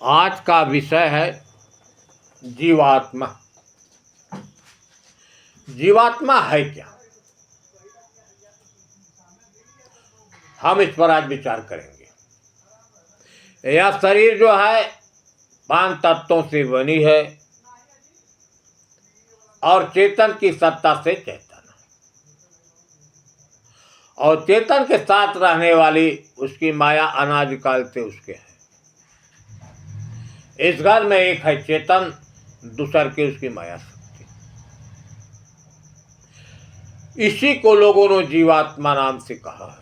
आज का विषय है जीवात्मा। जीवात्मा है क्या, हम इस पर आज विचार करेंगे। यह शरीर जो है 5 तत्वों से बनी है और चेतन की सत्ता से चेतन, और चेतन के साथ रहने वाली उसकी माया अनादिकाल से उसके है। इस घर में एक है चेतन, दूसर की उसकी माया शक्ति। इसी को लोगों ने जीवात्मा नाम से कहा है।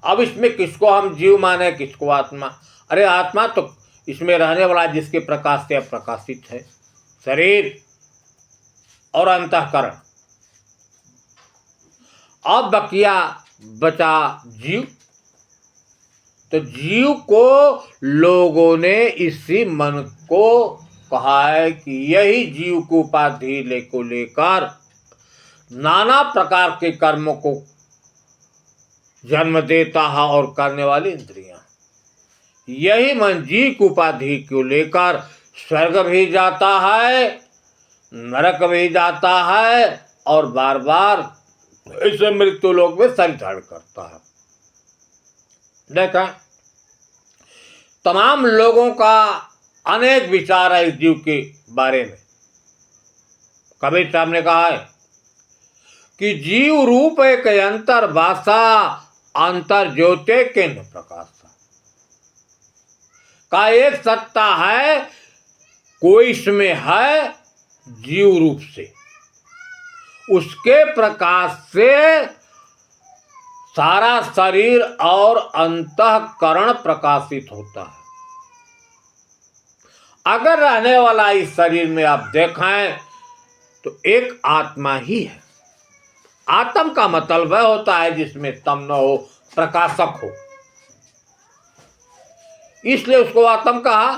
अब इसमें किसको हम जीव माने, किसको आत्मा? अरे आत्मा तो इसमें रहने वाला जिसके प्रकाश से प्रकाशित है, शरीर और अंतःकरण। अब बचा जीव। तो जीव को लोगों ने इसी मन को कहा है कि यही जीव को उपाधि लेकर नाना प्रकार के कर्मों को जन्म देता है और करने वाली इंद्रियां। यही मन जीव की उपाधि को लेकर स्वर्ग भी जाता है, नरक भी जाता है और बार बार इसे मृत्यु लोक में शरीर धारण करता है। देखा, तमाम लोगों का अनेक विचार है इस जीव के बारे में। कबीर साहब ने कहा है कि जीव रूप एक अंतर भाषा, अंतर ज्योति केंद्र प्रकाश का एक सत्ता है, कोई इसमें है जीव रूप से, उसके प्रकाश से सारा शरीर और अंतःकरण प्रकाशित होता है। अगर रहने वाला इस शरीर में आप देखें तो एक आत्मा ही है। आत्म का मतलब वह होता है जिसमें तम न हो, प्रकाशक हो, इसलिए उसको आत्म कहा।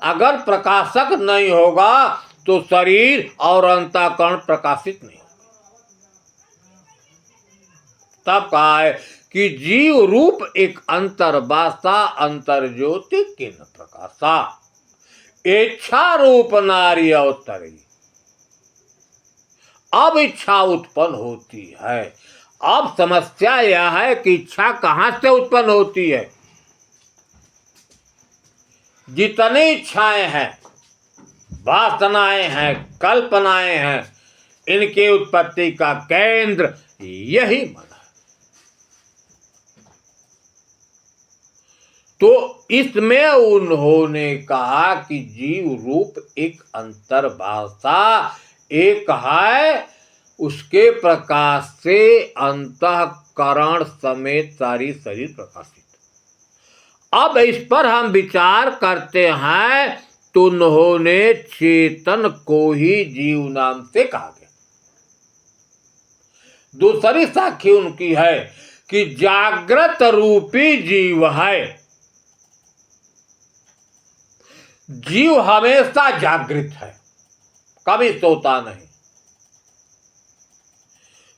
अगर प्रकाशक नहीं होगा तो शरीर और अंतःकरण प्रकाशित नहीं होगा। तब कहा है कि जीव रूप एक अंतर्वासा, अंतर ज्योति किन प्रकाशा, इच्छा रूप नारी अवतरी। अब इच्छा उत्पन्न होती है। अब समस्या यह है कि इच्छा कहां से उत्पन्न होती है? जितनी इच्छाएं हैं, वासनाएं हैं, कल्पनाएं हैं, इनकी उत्पत्ति का केंद्र यही मन है। तो इसमें उन्होंने कहा कि जीव रूप एक अंतर्भाषा एक है, उसके प्रकाश से अंतःकरण समेत सारी शरीर प्रकाशित। अब इस पर हम विचार करते हैं तो उन्होंने चेतन को ही जीव नाम से कहा गया। दूसरी साखी उनकी है कि जागृत रूपी जीव है। जीव हमेशा जागृत है, कभी सोता नहीं।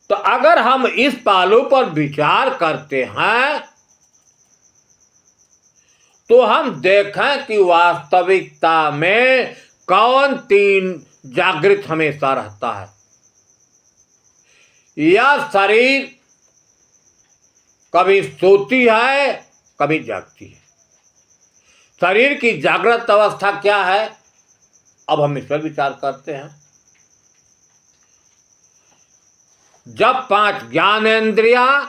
तो अगर हम इस पहलू पर विचार करते हैं तो हम देखें कि वास्तविकता में कौन 3 जागृत हमेशा रहता है? यह शरीर कभी सोती है, कभी जागती है। शरीर की जागृत अवस्था क्या है? अब हम इस पर विचार करते हैं। जब 5 ज्ञानेंद्रियां,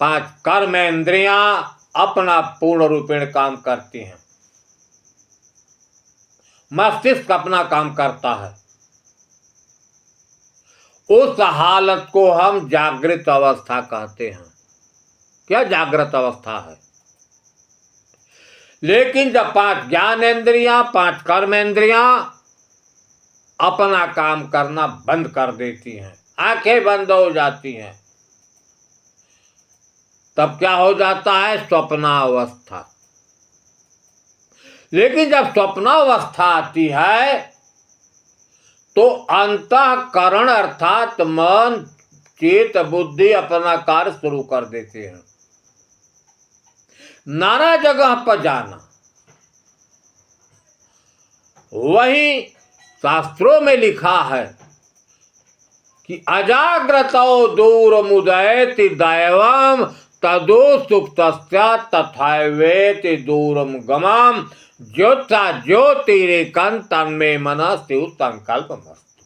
5 कर्मेंद्रियां अपना पूर्ण रूपेण काम करती हैं, मस्तिष्क अपना काम करता है, उस हालत को हम जागृत अवस्था कहते हैं। क्या जागृत अवस्था है? लेकिन जब 5 ज्ञानेंद्रियां, 5 कर्मेंद्रियां अपना काम करना बंद कर देती हैं, आंखें बंद हो जाती हैं, तब क्या हो जाता है? स्वप्नावस्था। लेकिन जब स्वप्नावस्था आती है तो अंतःकरण अर्थात मन, चित्त, बुद्धि अपना कार्य शुरू कर देते हैं। नाना जगह पर जाना। वही शास्त्रों में लिखा है कि अजाग्रतो दूर मुदयति दैवम तदो सुप्तस्य तथैवेति दूरम गमाम ज्योत्सा ज्योतिरेकं तन्मे मनः स्यु संकल्पमस्तु।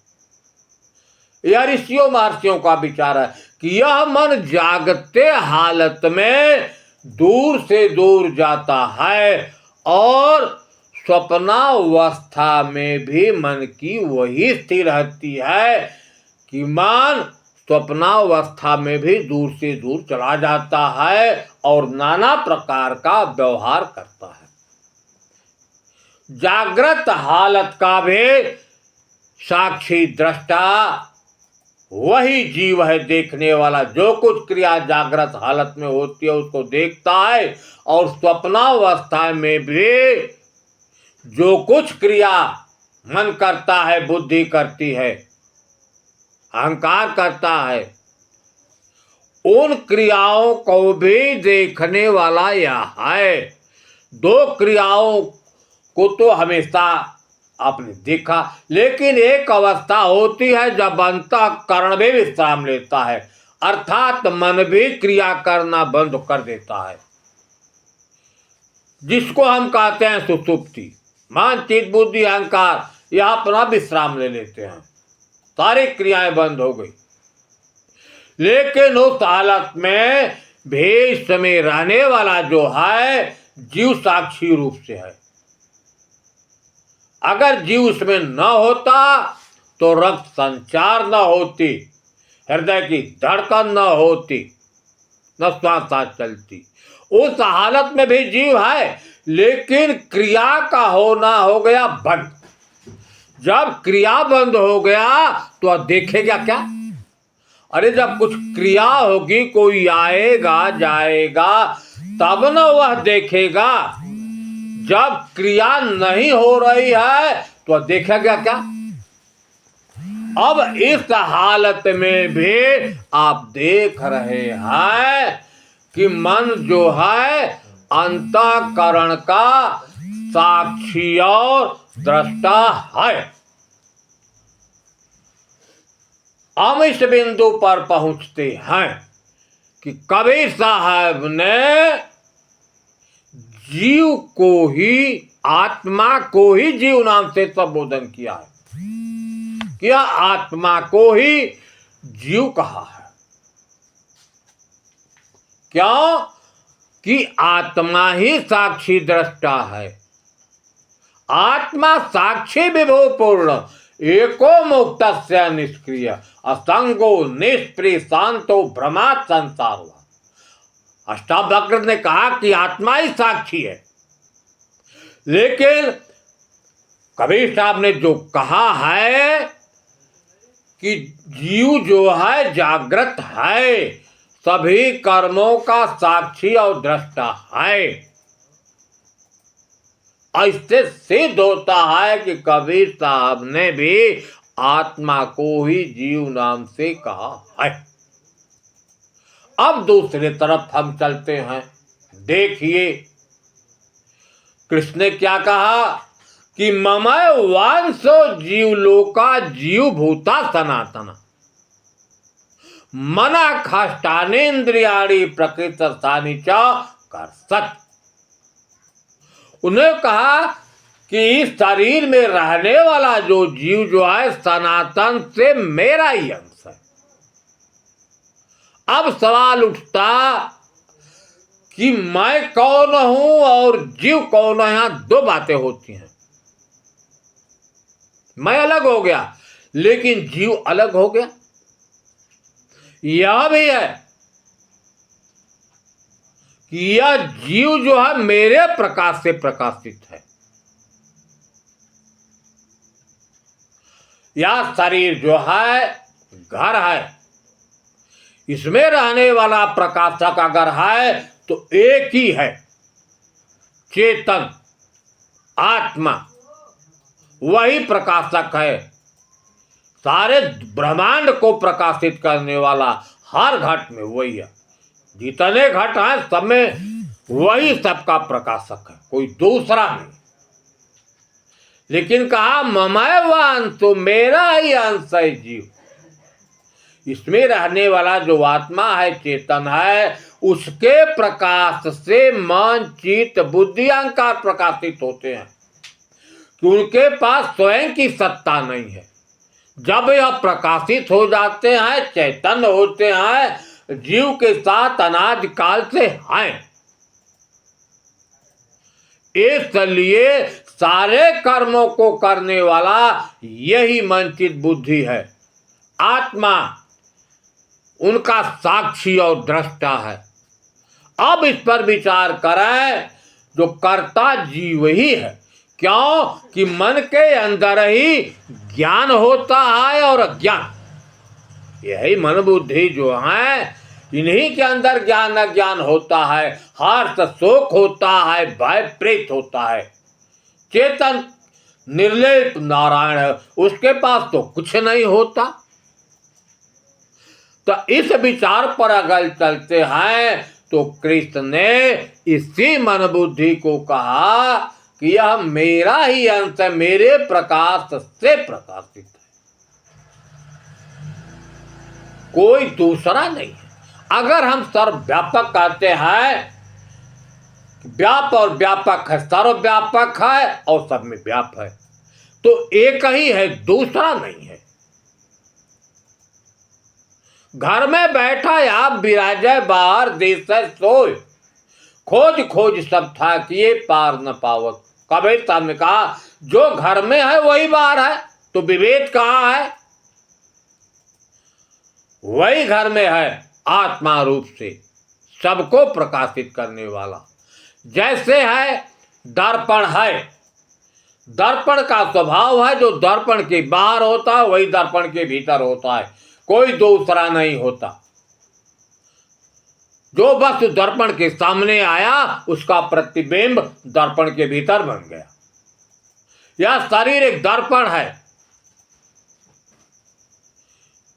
यह ऋषियों महर्षियों का विचार है कि यह मन जागते हालत में दूर से दूर जाता है और स्वप्नावस्था में भी मन की वही स्थिति रहती है कि मन स्वप्नावस्था में भी दूर से दूर चला जाता है और नाना प्रकार का व्यवहार करता है। जागृत हालत का भी साक्षी दृष्टा वही जीव है, देखने वाला। जो कुछ क्रिया जागृत हालत में होती है उसको देखता है और स्वप्नावस्था में भी जो कुछ क्रिया मन करता है, बुद्धि करती है, अहंकार करता है, उन क्रियाओं को भी देखने वाला यह है। दो क्रियाओं को तो हमेशा आपने देखा, लेकिन एक अवस्था होती है जब अंतःकरण भी विश्राम लेता है, अर्थात मन भी क्रिया करना बंद कर देता है, जिसको हम कहते हैं सुषुप्ति। मन चित्त बुद्धि अहंकार यह अपना विश्राम ले लेते हैं, सारी क्रियाएं बंद हो गई। लेकिन उस हालत में भी समय रहने वाला जो है जीव साक्षी रूप से है। अगर जीव उसमें न होता तो रक्त संचार न होती, हृदय की धड़कन न होती, न श्वास चलती। उस हालत में भी जीव है, लेकिन क्रिया का होना हो गया बंद। जब क्रिया बंद हो गया तो अब देखेगा क्या? अरे जब कुछ क्रिया होगी, कोई आएगा जाएगा, तब न वह देखेगा। जब क्रिया नहीं हो रही है तो देखेगा क्या? अब इस हालत में भी आप देख रहे हैं कि मन जो है अंतःकरण का साक्षी और दृष्टा है। हम इस बिंदु पर पहुंचते हैं कि कबीर साहब ने जीव को ही, आत्मा को ही जीव नाम से संबोधन किया है, क्या आत्मा को ही जीव कहा है। क्यों? कि आत्मा ही साक्षी दृष्टा है। आत्मा साक्षी विभो पूर्ण एको मुक्तस्य निष्क्रिय असंगो निष्प्रिय शांतो भ्रमात् संसार हुआ। अष्टावक्र ने कहा कि आत्मा ही साक्षी है, लेकिन कबीर साहब ने जो कहा है कि जीव जो है जागृत है, सभी कर्मों का साक्षी और दृष्टा है। ऐसे सिद्ध होता है कि कबीर साहब ने भी आत्मा को ही जीव नाम से कहा है। अब दूसरे तरफ हम चलते हैं। देखिए कृष्ण ने क्या कहा कि ममय वांसो जीवलोका जीव भूता सनातना मना खाष्टानेन्द्रियाणि प्रकृत स्थानी च कर सत। उन्हें कहा कि इस शरीर में रहने वाला जो जीव जो है सनातन से मेरा ही अंश है। अब सवाल उठता कि मैं कौन हूं और जीव कौन है। यहां दो बातें होती हैं। मैं अलग हो गया, लेकिन जीव अलग हो गया। यह भी है कि यह जीव जो है मेरे प्रकाश से प्रकाशित है। यह शरीर जो है घर है, इसमें रहने वाला प्रकाशक अगर है तो एक ही है, चेतन आत्मा, वही प्रकाशक है। सारे ब्रह्मांड को प्रकाशित करने वाला हर घट में वही है। जितने घट हैं सब में वही सबका प्रकाशक है, कोई दूसरा नहीं। लेकिन कहा ममैव अंशो, मेरा ही अंश है जीव। इसमें रहने वाला जो आत्मा है, चेतन है, उसके प्रकाश से मन चित्त बुद्धि अहंकार प्रकाशित होते हैं, कि उनके पास स्वयं की सत्ता नहीं है। जब यह प्रकाशित हो जाते हैं, चैतन्य होते हैं, जीव के साथ अनादि काल से हैं। इसलिए सारे कर्मों को करने वाला यही मन चित्त बुद्धि है। आत्मा उनका साक्षी और दृष्टा है। अब इस पर विचार करें, जो कर्ता जीव ही है। क्यों? कि मन के अंदर ही ज्ञान होता है और अज्ञान, यही मन बुद्धि जो है, इन्हीं के अंदर ज्ञान अज्ञान होता है, हर्ष शोक होता है, भय प्रेत होता है। चेतन निर्लेप नारायण है, उसके पास तो कुछ नहीं होता। तो इस विचार पर अगर चलते हैं तो कृष्ण ने इसी मन बुद्धि को कहा कि यह मेरा ही अंश है, मेरे प्रकाश से प्रकाशित है, कोई दूसरा नहीं है। अगर हम सर्वव्यापक कहते हैं, व्याप और व्यापक है, सर्वव्यापक है और सब में व्याप है, तो एक ही है, दूसरा नहीं है। घर में बैठा आप विराजे, बाहर देश सोए, खोज खोज सब था किए पार न पावत। कबीर साहब ने कहा, जो घर में है वही बाहर है, तो विभेद कहाँ है? वही घर में है, आत्मा रूप से सबको प्रकाशित करने वाला। जैसे है दर्पण है, दर्पण का स्वभाव है, जो दर्पण के बाहर होता है वही दर्पण के भीतर होता है, कोई दूसरा नहीं होता। जो वस्तु दर्पण के सामने आया, उसका प्रतिबिंब दर्पण के भीतर बन गया। यह शरीर एक दर्पण है,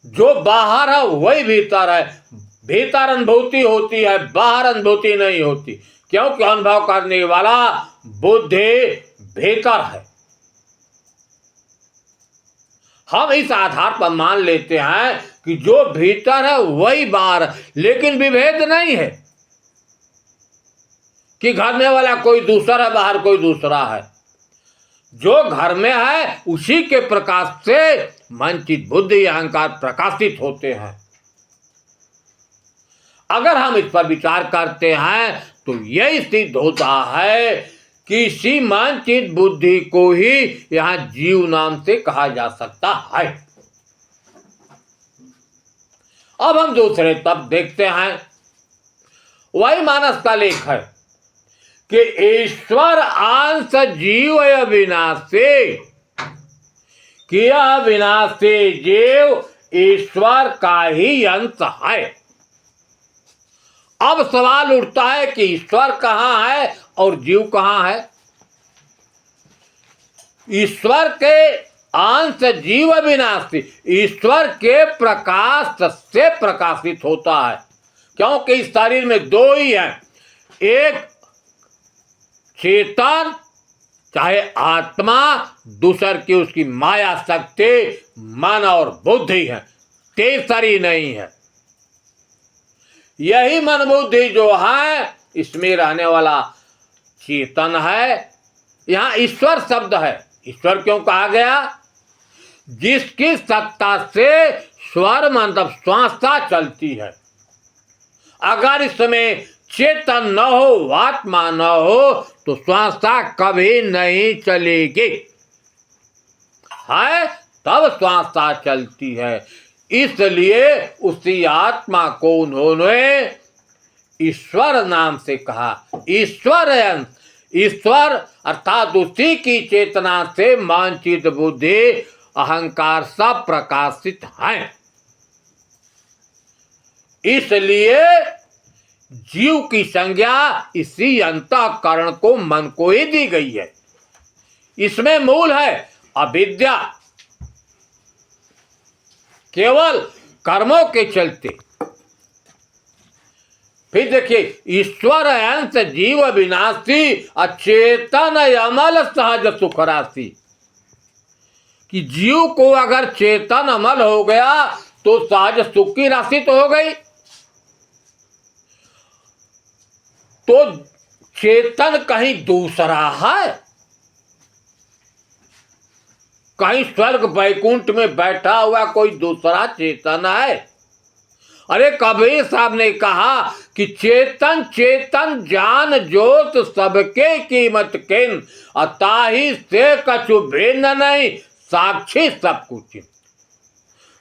जो बाहर है वही भीतर है। भीतर अनुभूति होती है, बाहर अनुभूति नहीं होती, क्योंकि अनुभव करने वाला बुद्धि भीतर है। हम इस आधार पर मान लेते हैं कि जो भीतर है वही बाहर है, लेकिन विभेद नहीं है कि घर में वाला कोई दूसरा है, बाहर कोई दूसरा है। जो घर में है उसी के प्रकाश से मन चित्त बुद्धि अहंकार प्रकाशित होते हैं। अगर हम इस पर विचार करते हैं तो यही सिद्ध होता है कि इसी मन चित्त बुद्धि को ही यहां जीव नाम से कहा जा सकता है। अब हम दूसरे तब देखते हैं, वही मानस का लेख है कि ईश्वर अंश जीव अविनाशी, कि अविनाशी जीव ईश्वर का ही अंश है। अब सवाल उठता है कि ईश्वर कहाँ है और जीव कहाँ है? ईश्वर के अंश जीव अविनाशी, ईश्वर के प्रकाश से प्रकाशित होता है, क्योंकि इस शरीर में दो ही है, एक चेतन चाहे आत्मा, दूसर की उसकी माया शक्ति मन और बुद्धि है, तीसरी नहीं है। यही मन बुद्धि जो है, इसमें रहने वाला चेतन है। यहां ईश्वर शब्द है, ईश्वर क्यों कहा गया? जिसकी सत्ता से स्वर मतलब श्वासा चलती है। अगर इसमें चेतन न हो, आत्मा न हो, तो श्वासा कभी नहीं चलेगी, है तब श्वासा चलती है। इसलिए उसी आत्मा को उन्होंने ईश्वर नाम से कहा। ईश्वर अंश, ईश्वर अर्थात उसी की चेतना से मन चित्त बुद्धि अहंकार सब प्रकाशित हैं। इसलिए जीव की संज्ञा इसी अंतःकरण को, मन को ही दी गई है। इसमें मूल है अविद्या। केवल कर्मों के चलते फिर देखिए, ईश्वर अंश जीव विनाशी अचेतन अमल सहज सुख राशि, कि जीव को अगर चेतन अमल हो गया तो सहज सुख की राशि तो हो गई। तो चेतन कहीं दूसरा है, कहीं स्वर्ग वैकुंठ में बैठा हुआ कोई दूसरा चेतन है। अरे कबीर साहब ने कहा कि चेतन चेतन जान जोत सबके कीमत किन, अताही से कछु भिन्न नहीं साक्षी सब कुछ।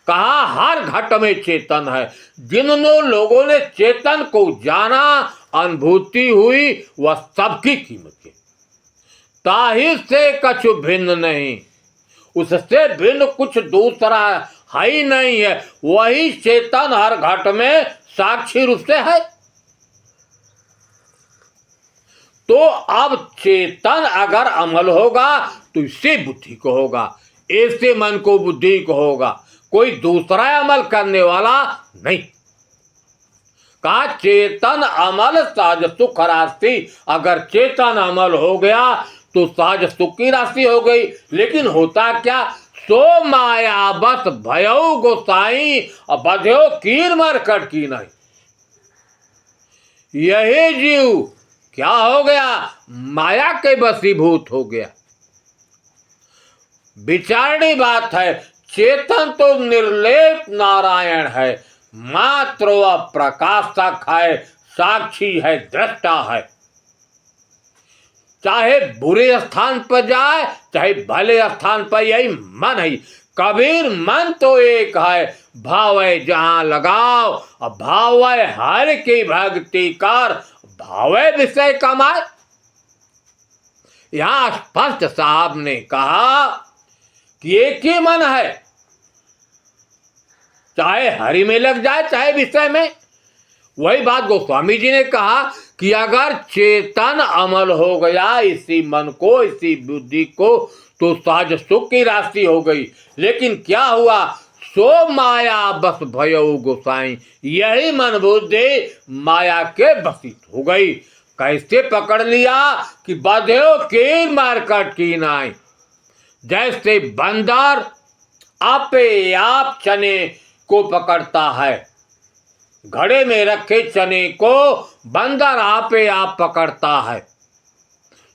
कहा हर घट में चेतन है। जिन लोगों ने चेतन को जाना, अनुभूति हुई, वह सबकी कीमत है। ताही से कछु भिन्न नहीं, उससे भिन्न कुछ दूसरा है ही नहीं है। वही चेतन हर घट में साक्षी रूप से है। तो अब चेतन अगर अमल होगा तो इससे बुद्धि को होगा, ऐसे मन को बुद्धि को होगा, कोई दूसरा अमल करने वाला नहीं। कहा चेतन अमल सहज सुख राशि, अगर चेतन अमल हो गया तो सहज सुख की राशि हो गई। लेकिन होता क्या, सो माया बस भयो गोसाई बध्यो कीर मरकट की नहीं। यही जीव क्या हो गया, माया के वशीभूत हो गया। विचारणी बात है, चेतन तो निर्लेप नारायण है, मात्र वह प्रकाशक है, साक्षी है, दृष्टा है। चाहे बुरे स्थान पर जाए चाहे भले स्थान पर, यही मन है। कबीर मन तो एक है, भाव जहां लगाओ, भाव हर की भक्ति कर, भाव विषय कमाए। यहां स्पष्ट साहब ने कहा कि एक ही मन है, चाहे हरि में लग जाए चाहे विषय में। वही बात गोस्वामी जी ने कहा कि अगर चेतन अमल हो गया इसी मन को, इसी बुद्धि को, तो सहज सुख की राशि हो गई। लेकिन क्या हुआ, सो माया बस भयो गोसाई, यही मन बुद्धि माया के वशित हो गई। कैसे पकड़ लिया कि बध्यो कीर मारकट की नाई, जैसे बंदर आपे आप चने को पकड़ता है, घड़े में रखे चने को बंदर आपे आप पकड़ता है।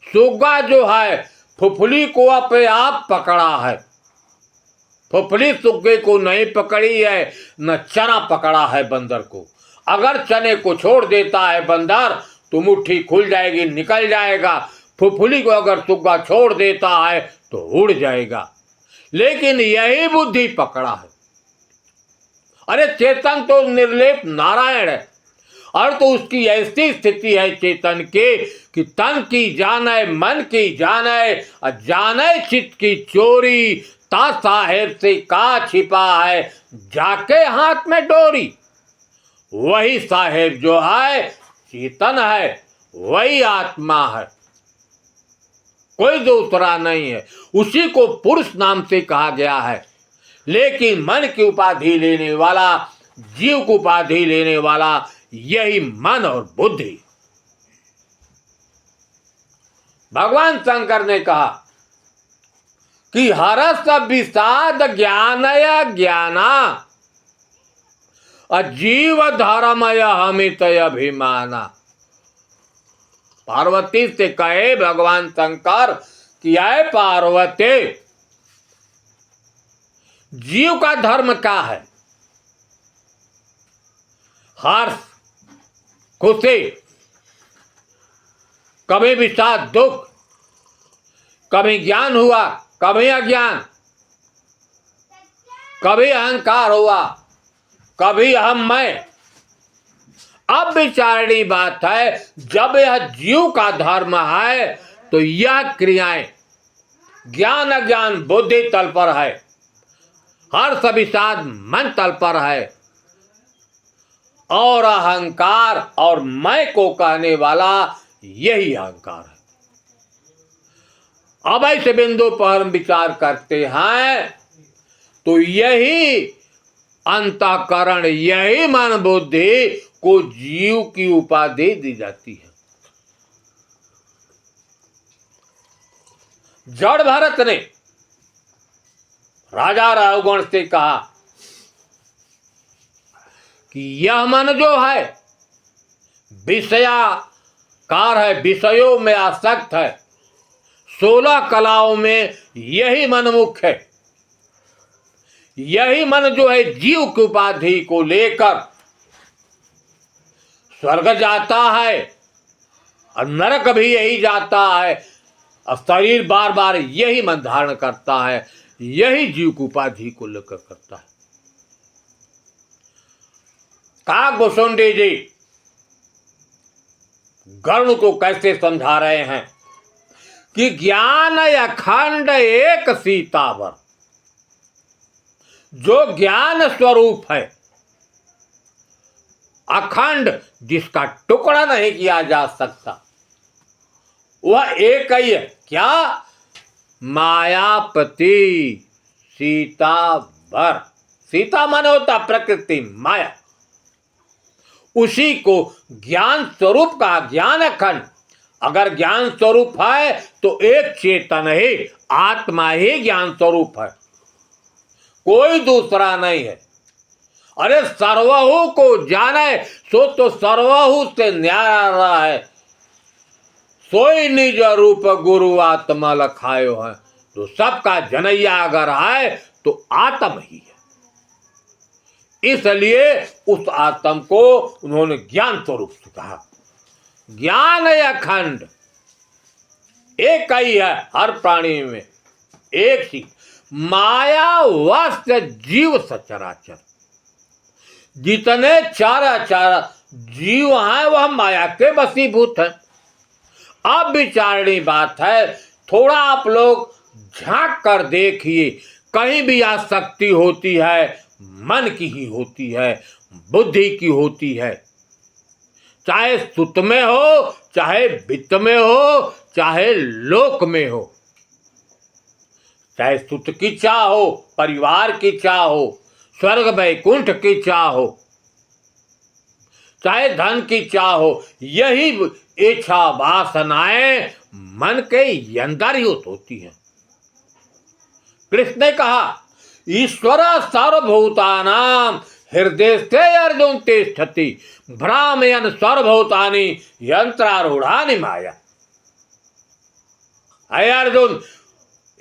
सुग्गा जो है फुफली को अपने आप पकड़ा है, फुफली सुग्गे को नहीं पकड़ी है, न चना पकड़ा है बंदर को। अगर चने को छोड़ देता है बंदर तो मुट्ठी खुल जाएगी, निकल जाएगा। फुफली को अगर सुग्गा छोड़ देता है तो उड़ जाएगा। लेकिन यही बुद्धि पकड़ा है। अरे चेतन तो निर्लेप नारायण है, और तो उसकी ऐसी स्थिति है चेतन की कि तन की जाने, मन की जाने, जाने चित्त की चोरी, ता साहेब से का छिपा है, जाके हाथ में डोरी। वही साहेब जो है चेतन है, वही आत्मा है, कोई दूसरा नहीं है। उसी को पुरुष नाम से कहा गया है। लेकिन मन की उपाधि लेने वाला, जीव की उपाधि लेने वाला यही मन और बुद्धि। भगवान शंकर ने कहा कि हरस विषाद ज्ञानय ज्ञाना, अजीव धर्मय हमित अभिमाना। पार्वती से कहे भगवान शंकर कि आए पार्वती, जीव का धर्म क्या है? हर्ष, खुशी, कभी विषाद दुख, कभी ज्ञान हुआ कभी अज्ञान, कभी अहंकार हुआ कभी अहम मैं। अब विचारणी बात है, जब यह जीव का धर्म है तो यह क्रियाएं ज्ञान अज्ञान बुद्धि तल पर है, हर्ष विषाद मन तल पर है, और अहंकार और मैं को कहने वाला यही अहंकार है। अब ऐसे बिंदु पर हम विचार करते हैं तो यही अंतःकरण, यही मन बुद्धि को जीव की उपाधि दी जाती है। जड़ भरत ने राजा रघुगण से कहा कि यह मन जो है विषयाकार है, विषयों में आसक्त है, 16 कलाओं में यही मन मुख्य है। यही मन जो है जीव की उपाधि को लेकर स्वर्ग जाता है और नरक भी यही जाता है, और शरीर बार बार यही मन धारण करता है, यही जीव की उपाधि को लेकर करता है। काकभूषुंडी जी गरुड़ को कैसे समझा रहे हैं कि ज्ञान अखंड एक सीतावर, जो ज्ञान स्वरूप है अखंड, जिसका टुकड़ा नहीं किया जा सकता, वह एक ही है। क्या? मायापति सीतावर। सीता माने होता प्रकृति माया, उसी को ज्ञान स्वरूप का। ज्ञान अखंड, अगर ज्ञान स्वरूप है तो एक चेतन ही, आत्मा ही ज्ञान स्वरूप है, कोई दूसरा नहीं है। अरे सर्वहु को जाने सो तो सर्वहु से न्यारा है, सोई निज रूप गुरु आत्मा लखायो है। तो सबका जनैया अगर है तो आत्म ही है, इसलिए उस आत्म को उन्होंने ज्ञान स्वरूप से कहा। ज्ञान अखंड एक ही है, हर प्राणी में एक सी। माया वस्त जीव सचराचर, जितने चार जीव हैं वह माया के वशीभूत हैं। अब विचारणी बात है, थोड़ा आप लोग झांक कर देखिए, कहीं भी आसक्ति होती है मन की ही होती है, बुद्धि की होती है। चाहे सुत में हो, चाहे वित्त में हो, चाहे लोक में हो, चाहे सुत की चाह हो, परिवार की चाह हो, स्वर्ग वैकुंठ की चाह हो, चाहे धन की चाह हो, यही इच्छा वासनाएं मन के अंदर ही होती है। कृष्ण ने कहा ईश्वर सर्वभूतानां हृदय से अर्जुन तिष्ठति भ्रामयन् सर्वभूतानि यंत्रारूढ़ानि माया। है अर्जुन,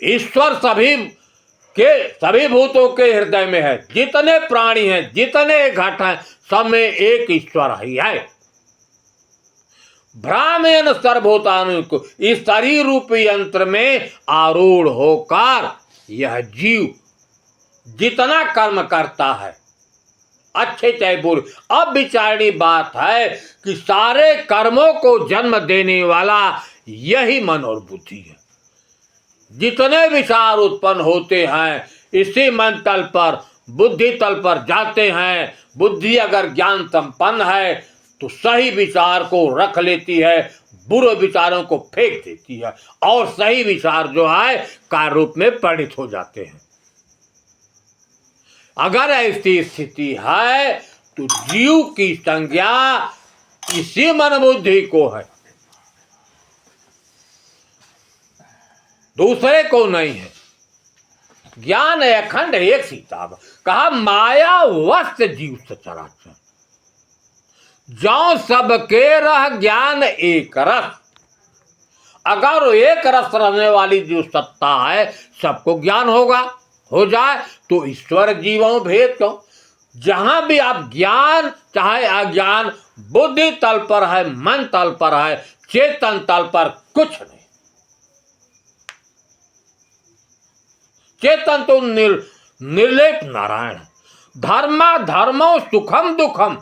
ईश्वर सभी भूतों के हृदय में है। जितने प्राणी हैं, जितने घट हैं, सब में एक ईश्वर ही है। भ्रामयन् सर्वभूतानि को इस शरीर रूपी यंत्र में आरूढ़ होकर यह जीव जितना कर्म करता है, अच्छे चाहे बुरे। अब विचारणी बात है कि सारे कर्मों को जन्म देने वाला यही मन और बुद्धि है। जितने विचार उत्पन्न होते हैं इसी मन तल पर, बुद्धि तल पर जाते हैं। बुद्धि अगर ज्ञान संपन्न है तो सही विचार को रख लेती है, बुरे विचारों को फेंक देती है, और सही विचार जो है कार्य रूप में परिणत हो जाते हैं। अगर ऐसी स्थिति है तो जीव की संज्ञा इसी मन बुद्धि को है, दूसरे को नहीं है। ज्ञान अखंड एक सीता, कहा माया वस्त जीव सचराचर, जो सबके रह ज्ञान एक रस। अगर एक रस रहने वाली जो सत्ता है सबको ज्ञान होगा, हो जाए तो ईश्वर जीवों भेद क्यों। जहां भी आप ज्ञान चाहे अज्ञान, बुद्धि तल पर है, मन तल पर है, चेतन तल पर कुछ नहीं। चेतन तो निर्लेप नारायण। धर्मा धर्मो सुखम दुखम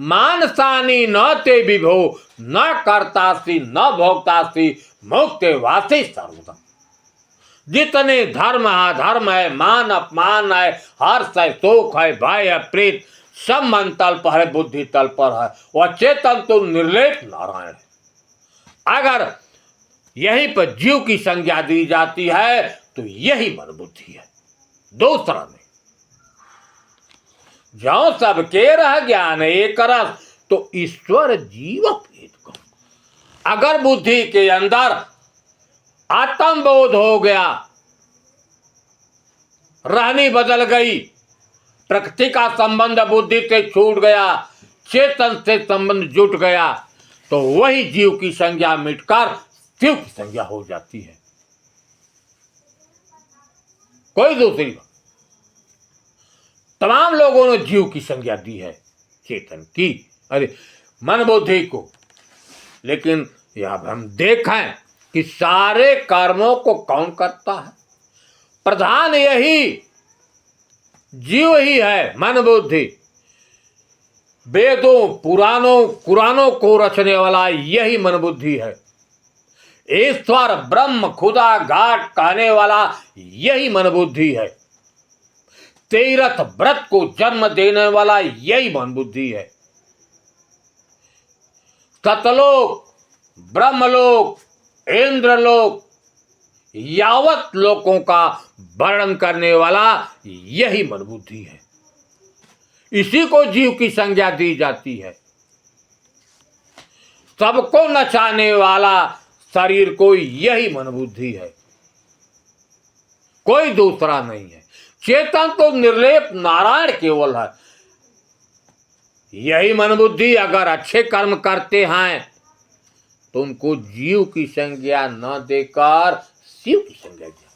मानसानी न ते विभो न करतासी न भोक्तासी मुक्ते वासी सर्वदा। जितने धर्म अधर्म है, मान अपमान है, हर्ष है, शोक है, भय है, प्रीत, सब मन तल पर है, बुद्धि तल पर है। वह चेतन तो निर्लेप नारायण है। अगर यहीं पर जीव की संज्ञा दी जाती है तो यही मन बुद्धि है, दूसरा नहीं। ज्यों सबके रह ज्ञान एक रस, तो ईश्वर जीव भेद को। अगर बुद्धि के अंदर आत्मबोध हो गया, रहनी बदल गई, प्रकृति का संबंध बुद्धि से छूट गया, चेतन से संबंध जुट गया, तो वही जीव की संज्ञा मिटकर शिव की संज्ञा हो जाती है। कोई दूसरी बात। तमाम लोगों ने जीव की संज्ञा दी है चेतन की, अरे मन बुद्धि को, लेकिन यह हम देखें कि सारे कर्मों को कौन करता है? प्रधान यही जीव ही है, मन बुद्धि। वेदों पुराणों कुरानों को रचने वाला यही मन बुद्धि है। ईश्वर ब्रह्म खुदा घाट कहने वाला यही मन बुद्धि है। तीर्थ व्रत को जन्म देने वाला यही मन बुद्धि है। सतलोक, ब्रह्मलोक, इंद्रलोक, यावत लोकों का वर्णन करने वाला यही मन बुद्धि है। इसी को जीव की संज्ञा दी जाती है। सबको नचाने वाला शरीर को यही मन बुद्धि है, कोई दूसरा नहीं है। चेतन तो निर्लेप नारायण केवल है। यही मन बुद्धि अगर अच्छे कर्म करते हैं तो उनको जीव की संज्ञा न देकर शिव की संज्ञा दिया।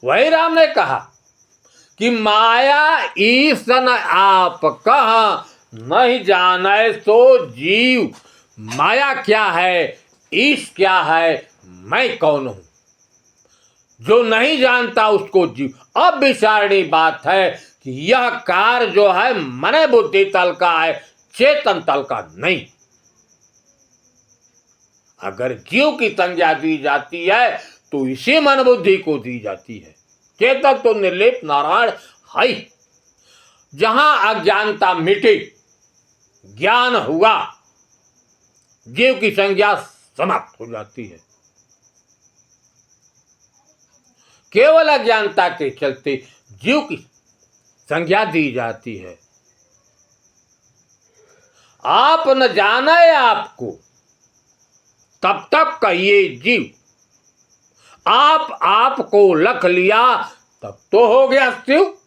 वही राम ने कहा कि माया ईसन आप कहा, नहीं जाने सो जीव। माया क्या है, ईश क्या है, मैं कौन हूं? जो नहीं जानता उसको जीव। अब विचारणी बात है कि यह कार्य जो है मन बुद्धि तल का है, चेतन तल का नहीं। अगर जीव की संज्ञा दी जाती है तो इसी मन बुद्धि को दी जाती है। चेतन तो निर्लेप नारायण है। जहां अज्ञानता मिटी, ज्ञान हुआ, जीव की संज्ञा समाप्त हो जाती है। केवल अज्ञानता के चलते जीव की संज्ञा दी जाती है। आप न जाने आपको, तब तक कहिए जीव। आपको लख लिया, तब तो हो गया शिव।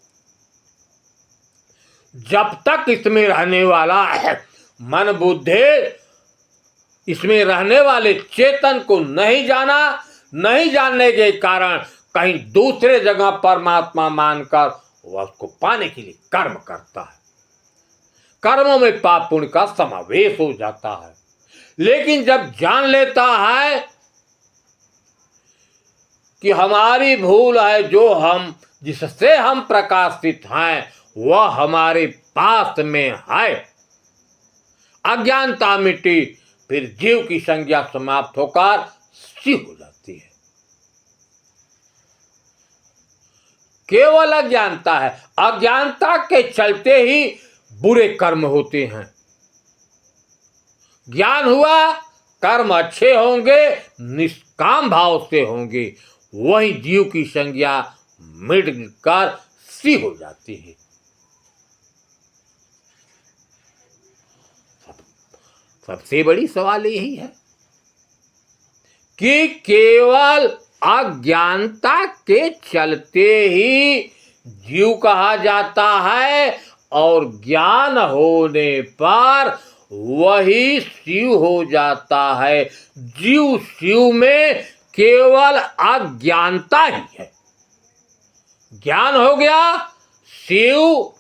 जब तक इसमें रहने वाला मन बुद्धि, इसमें रहने वाले चेतन को नहीं जाना, नहीं जानने के कारण कहीं दूसरे जगह परमात्मा मानकर वह उसको पाने के लिए कर्म करता है। कर्मों में पाप पुण्य का समावेश हो जाता है। लेकिन जब जान लेता है कि हमारी भूल है, जो हम जिससे हम प्रकाशित हैं वह हमारे पास में है, अज्ञानता मिटी, फिर जीव की संज्ञा समाप्त होकर शिव हो जाती है। केवल अज्ञानता है। अज्ञानता के चलते ही बुरे कर्म होते हैं। ज्ञान हुआ, कर्म अच्छे होंगे, निष्काम भाव से होंगे, वही जीव की संज्ञा मिट कर सी हो जाती है। सबसे बड़ी सवाल यही है कि केवल अज्ञानता के चलते ही जीव कहा जाता है और ज्ञान होने पर वही शिव हो जाता है। जीव शिव में केवल अज्ञानता ही है। ज्ञान हो गया, शिव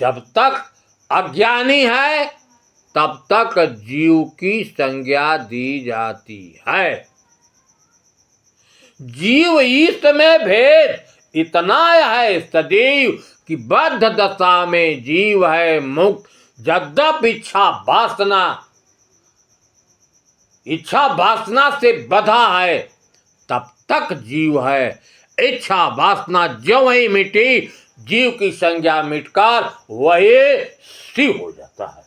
जब तक अज्ञानी है तब तक जीव की संज्ञा दी जाती है। जीव ईश में भेद इतना है सदैव कि बद्ध दशा में जीव है मुक्त। यद्यपि इच्छा वासना से बधा है, तब तक जीव है। इच्छा वासना ज्यों ही मिटी, जीव की संज्ञा मिटकर वही शिव हो जाता है।